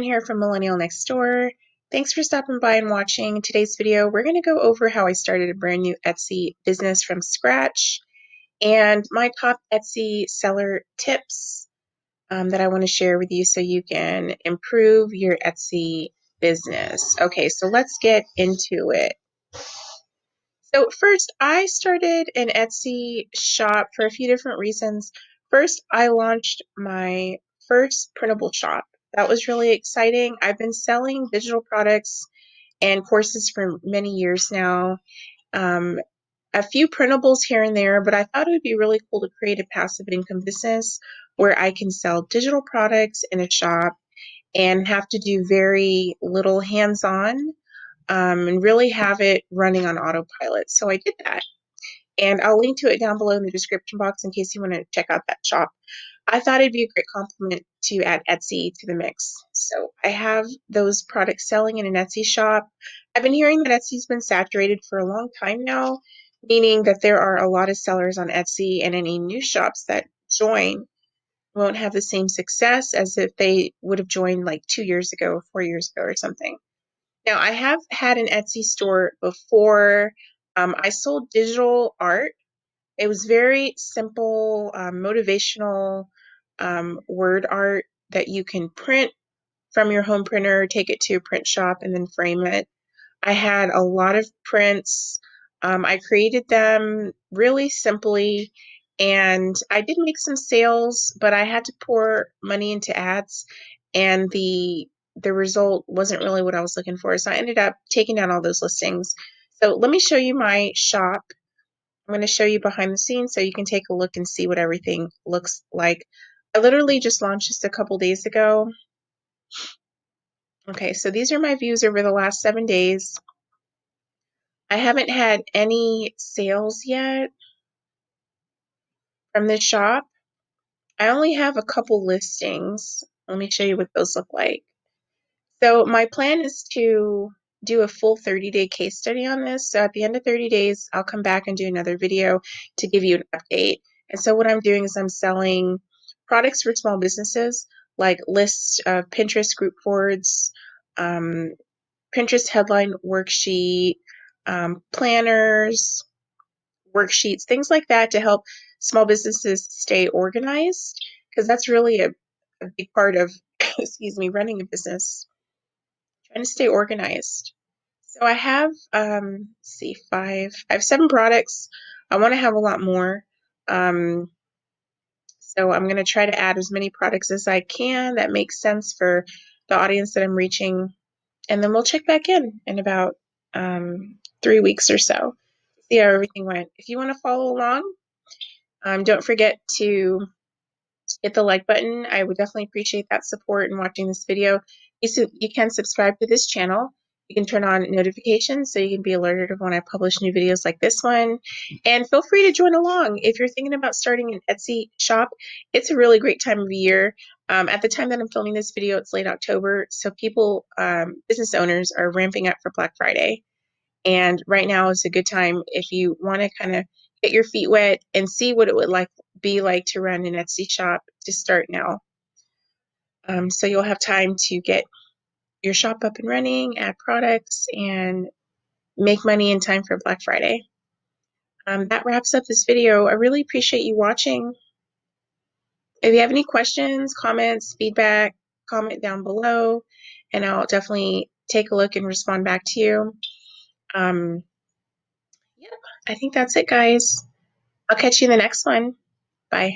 Here from Millennial Nextdoor. Thanks for stopping by and watching. In today's video, we're going to go over how I started a brand new Etsy business from scratch and my top Etsy seller tips that I want to share with you so you can improve your Etsy business. Okay, so let's get into it. So first, I started an Etsy shop for a few different reasons. First, I launched my first printable shop. That was really exciting. I've been selling digital products and courses for many years now. Um, a few printables here and there, but I thought it would be really cool to create a passive income business where I can sell digital products in a shop and have to do very little hands-on and really have it running on autopilot. So I did that. And I'll link to it down below in the description box in case you want to check out that shop. I thought it'd be a great compliment to add Etsy to the mix. So I have those products selling in an Etsy shop. I've been hearing that Etsy's been saturated for a long time now, meaning that there are a lot of sellers on Etsy, and any new shops that join won't have the same success as if they would have joined like 2 years ago or 4 years ago or something. Now, I have had an Etsy store before. I sold digital art. It was very simple, motivational word art that you can print from your home printer, take it to a print shop, and then frame it. I had a lot of prints. I created them really simply, and I did make some sales, but I had to pour money into ads, and the result wasn't really what I was looking for. So I ended up taking down all those listings. So let me show you my shop. I'm going to show you behind the scenes so you can take a look and see what everything looks like. I literally just launched this a couple days ago. Okay, so these are my views over the last 7 days. I haven't had any sales yet from this shop. I only have a couple listings. Let me show you what those look like. So my plan is to do a full 30-day case study on this. So at the end of 30 days, I'll come back and do another video to give you an update. And so what I'm doing is I'm selling products for small businesses, like lists of Pinterest group boards, Pinterest headline worksheet, planners, worksheets, things like that to help small businesses stay organized, because that's really a big part of, excuse me, running a business, trying to stay organized. So I have, see, I have 7 products. I want to have a lot more. So I'm going to try to add as many products as I can that make sense for the audience that I'm reaching. And then we'll check back in about 3 weeks or so, see how everything went. If you want to follow along, don't forget to hit the like button. I would definitely appreciate that support in watching this video. You can subscribe to this channel. You can turn on notifications so you can be alerted of when I publish new videos like this one. And feel free to join along. If you're thinking about starting an Etsy shop, it's a really great time of year. At the time that I'm filming this video, it's late October, so people, business owners, are ramping up for Black Friday. And right now is a good time if you want to kind of get your feet wet and see what it would be like to run an Etsy shop to start now. So you'll have time to get your shop up and running, add products, and make money in time for Black Friday. That wraps up this video. I really appreciate you watching. If you have any questions, comments, feedback, comment down below, and I'll definitely take a look and respond back to you. Yeah, I think that's it, guys. I'll catch you in the next one. Bye.